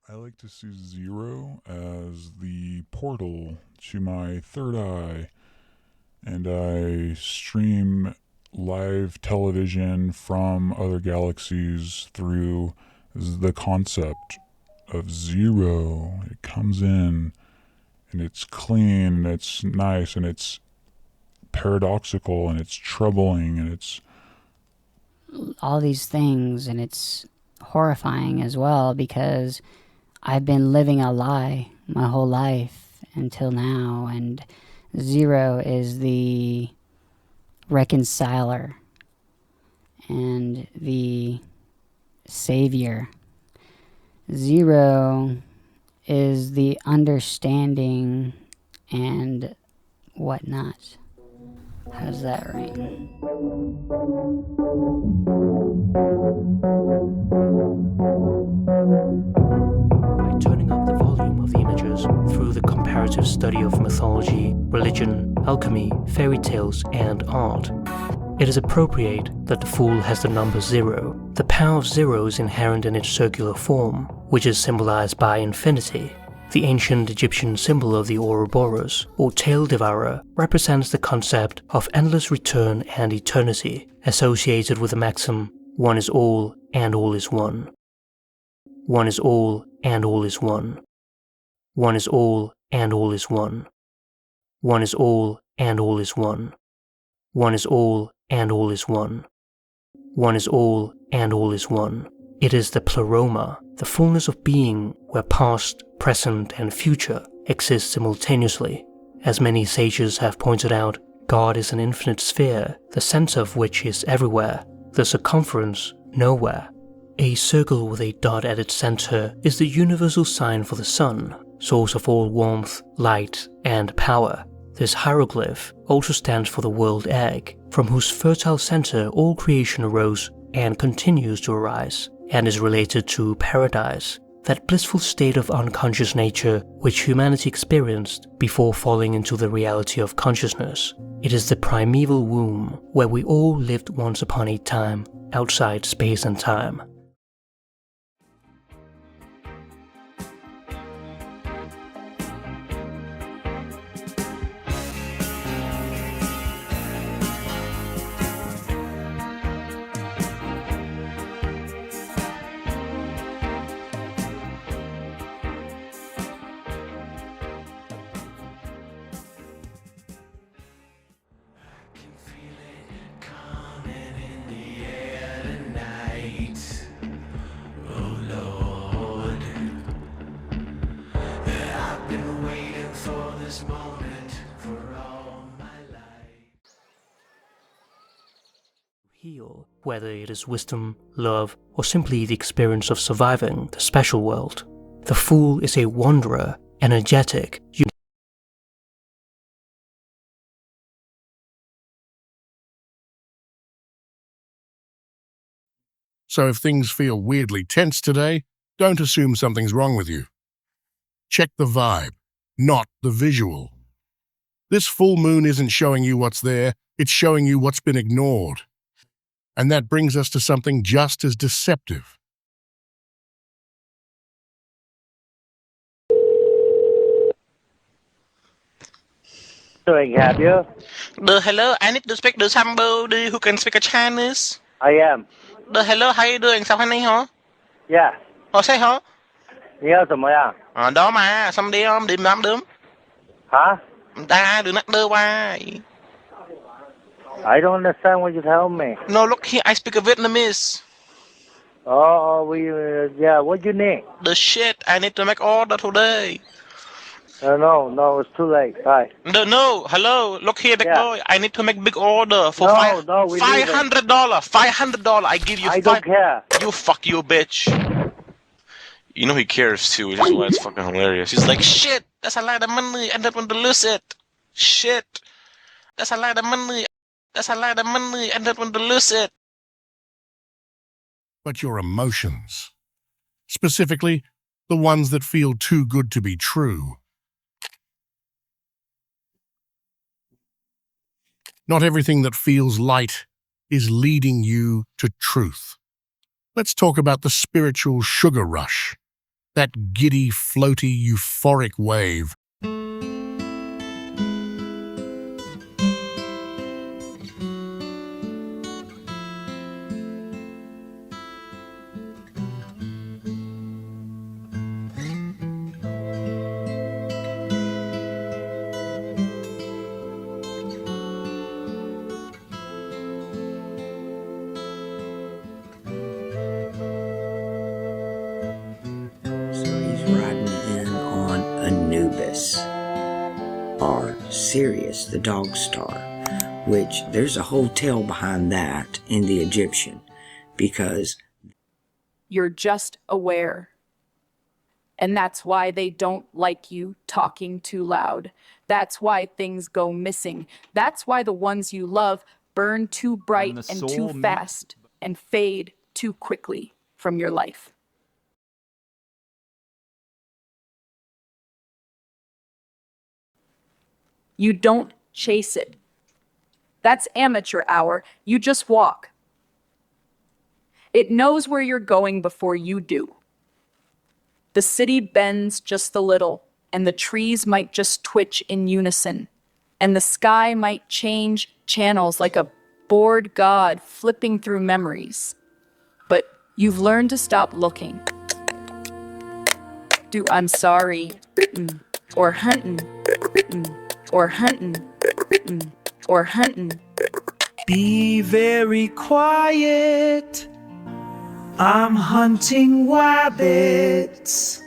I like to see zero as the portal to my third eye, and I stream live television from other galaxies through the concept of zero. It comes in and it's clean and it's nice and it's paradoxical and it's troubling and it's all these things, and it's horrifying as well because I've been living a lie my whole life until now, and zero is the reconciler and the savior. Zero is the understanding and whatnot. How does that ring? By turning up the volume of the images through the comparative study of mythology, religion, alchemy, fairy tales, and art, it is appropriate that the Fool has the number zero. The power of zero is inherent in its circular form, which is symbolized by infinity. The ancient Egyptian symbol of the Ouroboros, or tail devourer, represents the concept of endless return and eternity, associated with the maxim, one is all and all is one. One is all and all is one. One is all and all is one. One is all and all is one. One is all and all is one. One is all and all is one. It is the pleroma, the fullness of being where past, present, and future exist simultaneously. As many sages have pointed out, God is an infinite sphere, the center of which is everywhere, the circumference nowhere. A circle with a dot at its center is the universal sign for the sun, source of all warmth, light, and power. This hieroglyph also stands for the world egg, from whose fertile center all creation arose and continues to arise, and is related to paradise, that blissful state of unconscious nature which humanity experienced before falling into the reality of consciousness. It is the primeval womb where we all lived once upon a time, outside space and time. Heal, whether it is wisdom, love, or simply the experience of surviving the special world. The Fool is a wanderer, energetic, So if things feel weirdly tense today, don't assume something's wrong with you. Check the vibe, not the visual. This full moon isn't showing you what's there, it's showing you what's been ignored. And that brings us to something just as deceptive. So I can have you? Hello, I need to speak to somebody who can speak a Chinese. I am. Hello, how you doing? Sao anh hả? Yeah. Sao hả? 你要怎么样？ Đó mà, xong đi không? Đi lắm đớm. Huh? Ta đừng nắc đơ qua. I don't understand what you tell me. No, look here, I speak a Vietnamese. Oh, yeah, what you need? The shit, I need to make order today. No, it's too late. Bye. No, hello, look here, big boy. I need to make big order for we $500. $500, I give you I don't care. You fuck you, bitch. You know he cares too, which is why it's fucking hilarious. He's like, Shit, that's a lot of money, I don't want to lose it. Shit, that's a lot of money. That's a lot of money, I don't want to lose it. But your emotions, specifically the ones that feel too good to be true. Not everything that feels light is leading you to truth. Let's talk about the spiritual sugar rush. that giddy, floaty, euphoric wave. Riding in on Anubis, or Sirius, the dog star, which there's a whole tale behind that in the Egyptian, because you're just aware. And that's why they don't like you talking too loud. That's why things go missing. That's why the ones you love burn too bright and too fast and fade too quickly from your life. You don't chase it. That's amateur hour. You just walk. It knows where you're going before you do. The city bends just a little, and the trees might just twitch in unison, and the sky might change channels like a bored god flipping through memories. But you've learned to stop looking. Do I'm sorry, or hunting, or hunting, or hunting. Be very quiet. I'm hunting wabbits.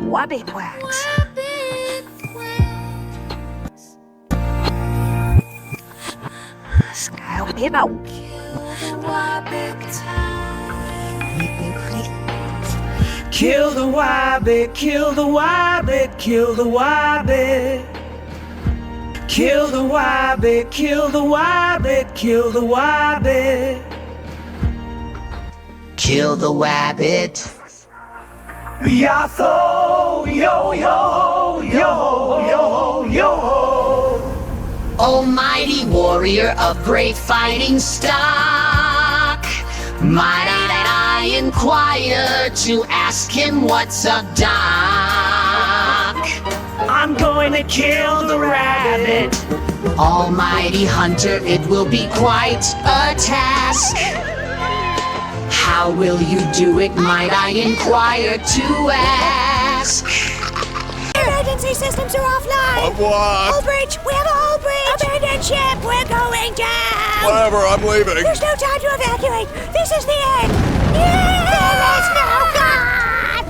Wabbit wax. Sky Willow. Kill the wabbit, kill the wabbit, kill the wabbit. Kill the wabbit, kill the wabbit, kill the wabbit. Kill the wabbit. Yatho, yo, yo, yo, yo, yo. Almighty warrior of great fighting stock, might I inquire to ask him what's up, Doc? I'm going to kill the rabbit. Almighty hunter, it will be quite a task. How will you do it, might I inquire to ask? Emergency systems are offline! What? Hull breach! We have a hull breach! Abandoned ship! We're going down! Whatever, I'm leaving. There's no time to evacuate! This is the end! There is no God!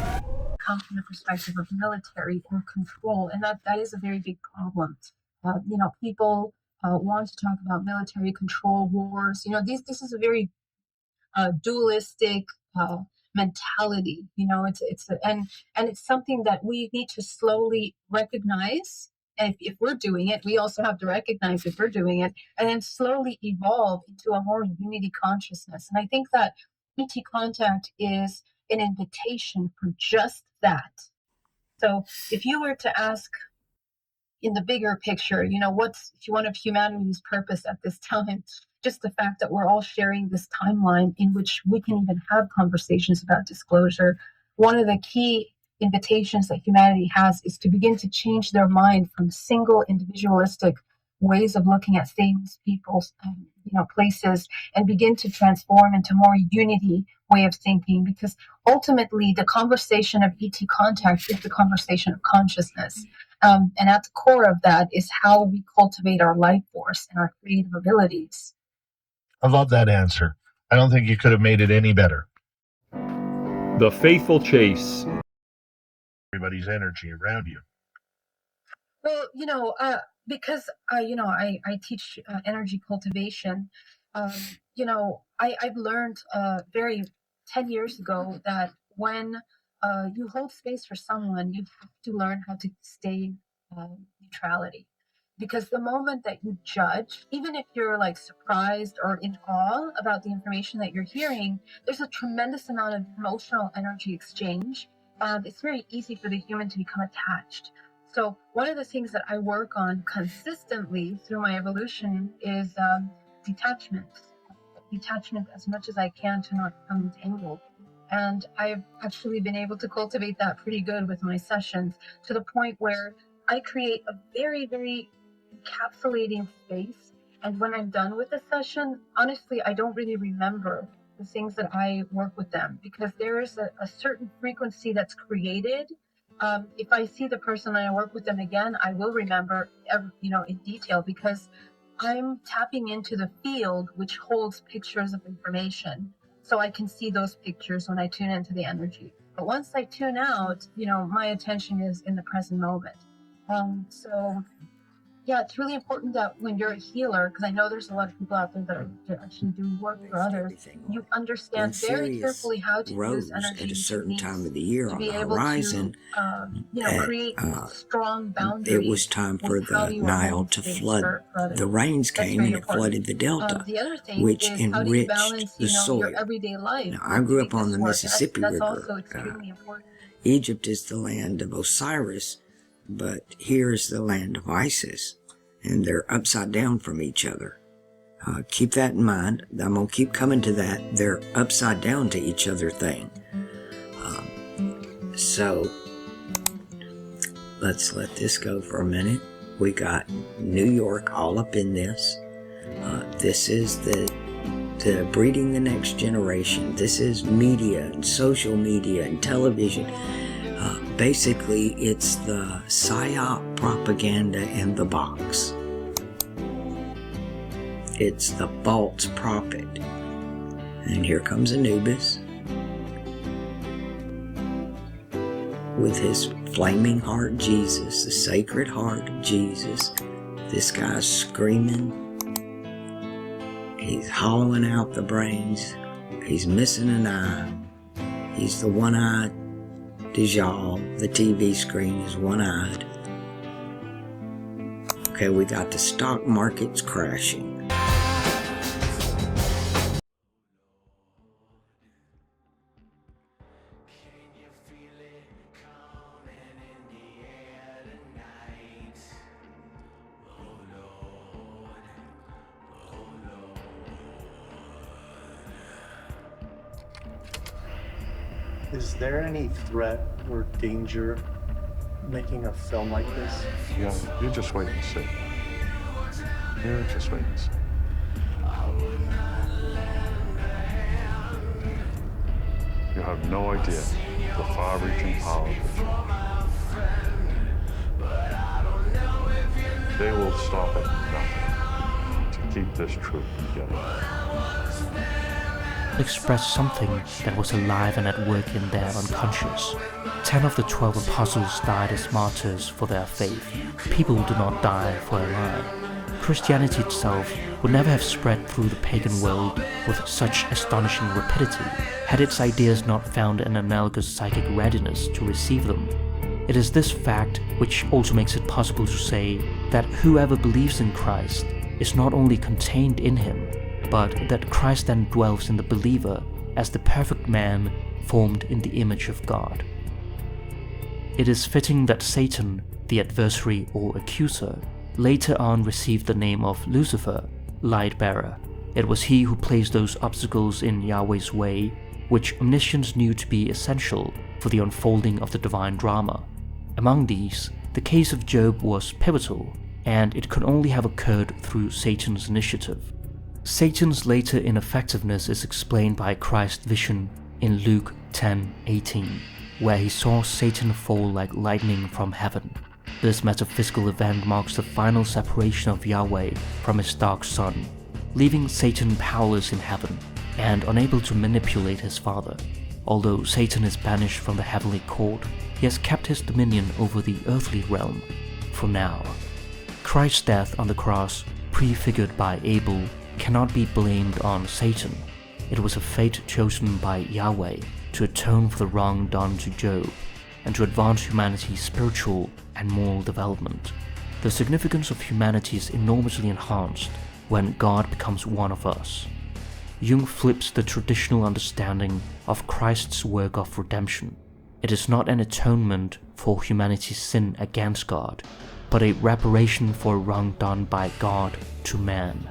Come from the perspective of military or control, and that is a very big problem. People want to talk about military control wars. This is a very dualistic mentality. It's something that we need to slowly recognize. And if we're doing it, we also have to recognize if we're doing it, and then slowly evolve into a more unity consciousness. And I think that ET contact is an invitation for just that. So if you were to ask in the bigger picture, what's one of humanity's purpose at this time? Just the fact that we're all sharing this timeline in which we can even have conversations about disclosure. One of the key invitations that humanity has is to begin to change their mind from single individualistic ways of looking at things, people, places, and begin to transform into more unity way of thinking, because ultimately the conversation of ET contact is the conversation of consciousness. And at the core of that is how we cultivate our life force and our creative abilities. I love that answer. I don't think you could have made it any better. The faithful chase. Everybody's energy around you. Well, because I teach energy cultivation. I've learned 10 years ago that when you hold space for someone, you have to learn how to stay neutrality. Because the moment that you judge, even if you're surprised or in awe about the information that you're hearing, there's a tremendous amount of emotional energy exchange. It's very easy for the human to become attached. So one of the things that I work on consistently through my evolution is detachment. detachment as much as I can to not become entangled. And I've actually been able to cultivate that pretty good with my sessions, to the point where I create a very, very encapsulating space. And when I'm done with the session, honestly, I don't really remember the things that I work with them, because there is a certain frequency that's created. If I see the person and I work with them again, I will remember, in detail, because I'm tapping into the field which holds pictures of information. So I can see those pictures when I tune into the energy. But once I tune out, my attention is in the present moment. So yeah, it's really important that when you're a healer, because I know there's a lot of people out there that actually do work for others, you understand very carefully how to use energy at a certain time of the year to on be the able horizon, to, create strong boundaries. it was time for the Nile to flood. The rains came and it flooded the delta, the other thing which is how do you balance, enriched the soil. your everyday life. Now, I grew up on the Mississippi That's River. also extremely important. Egypt is the land of Osiris, but here is the land of Isis, and they're upside down from each other. Keep that in mind. I'm going to keep coming to that. They're upside down to each other thing. So let's let this go for a minute. We got New York all up in this. This is the breeding the next generation. This is media and social media and television. Basically, it's the PSYOP propaganda in the box. It's the false prophet. And here comes Anubis with his flaming heart Jesus, the sacred heart of Jesus. This guy's screaming. He's hollowing out the brains. He's missing an eye. He's the one-eyed Dajjal. The TV screen is one-eyed. Okay, we got the stock markets crashing. Is there any threat or danger making a film like this? Yeah, you just wait and see. You just wait and see. You have no idea the far-reaching power of the truth. They will stop at nothing to keep this truth from getting out. Expressed something that was alive and at work in their unconscious. 10 of the 12 apostles died as martyrs for their faith. People do not die for a lie. Christianity itself would never have spread through the pagan world with such astonishing rapidity had its ideas not found an analogous psychic readiness to receive them. It is this fact which also makes it possible to say that whoever believes in Christ is not only contained in him, but that Christ then dwells in the believer as the perfect man formed in the image of God. It is fitting that Satan, the adversary or accuser, later on received the name of Lucifer, light bearer. It was he who placed those obstacles in Yahweh's way, which omniscience knew to be essential for the unfolding of the divine drama. Among these, the case of Job was pivotal, and it could only have occurred through Satan's initiative. Satan's later ineffectiveness is explained by Christ's vision in Luke 10:18, where he saw Satan fall like lightning from heaven. This metaphysical event marks the final separation of Yahweh from his dark son, leaving Satan powerless in heaven and unable to manipulate his father. Although Satan is banished from the heavenly court, he has kept his dominion over the earthly realm for now. Christ's death on the cross, prefigured by Abel, cannot be blamed on Satan. It was a fate chosen by Yahweh to atone for the wrong done to Job and to advance humanity's spiritual and moral development. The significance of humanity is enormously enhanced when God becomes one of us. Jung flips the traditional understanding of Christ's work of redemption. It is not an atonement for humanity's sin against God, but a reparation for wrong done by God to man.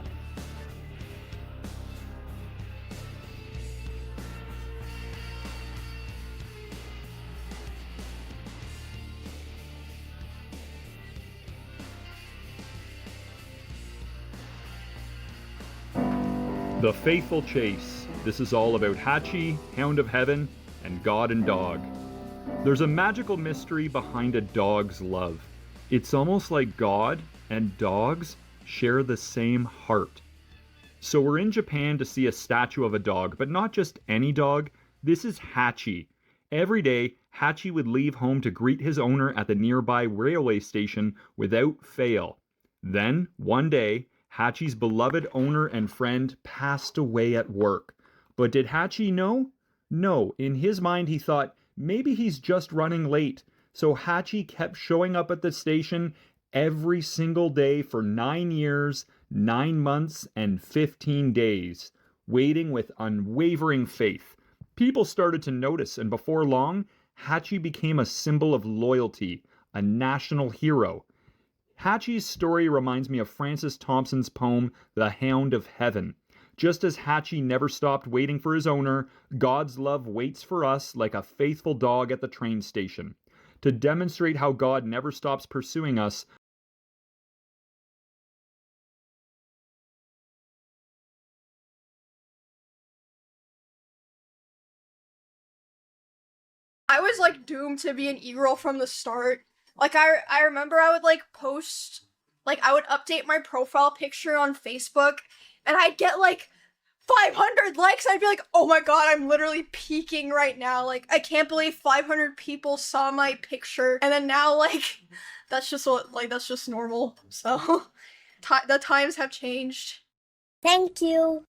The Faithful Chase. This is all about Hachi, Hound of Heaven, and God and Dog. There's a magical mystery behind a dog's love. It's almost like God and dogs share the same heart. So we're in Japan to see a statue of a dog, but not just any dog. This is Hachi. Every day, Hachi would leave home to greet his owner at the nearby railway station without fail. Then, one day, Hachi's beloved owner and friend passed away at work. But did Hachi know? No, in his mind he thought, maybe he's just running late. So Hachi kept showing up at the station every single day for 9 years, 9 months, and 15 days, waiting with unwavering faith. People started to notice, and before long, Hachi became a symbol of loyalty, a national hero. Hachi's story reminds me of Francis Thompson's poem, The Hound of Heaven. Just as Hachi never stopped waiting for his owner, God's love waits for us like a faithful dog at the train station. To demonstrate how God never stops pursuing us, I was like doomed to be an e-girl from the start. Like I remember I would like post, like I would update my profile picture on Facebook and I'd get like 500 likes. I'd be like, oh my god, I'm literally peaking right now. Like I can't believe 500 people saw my picture. And then now like that's just what, like that's just normal. So the times have changed. Thank you.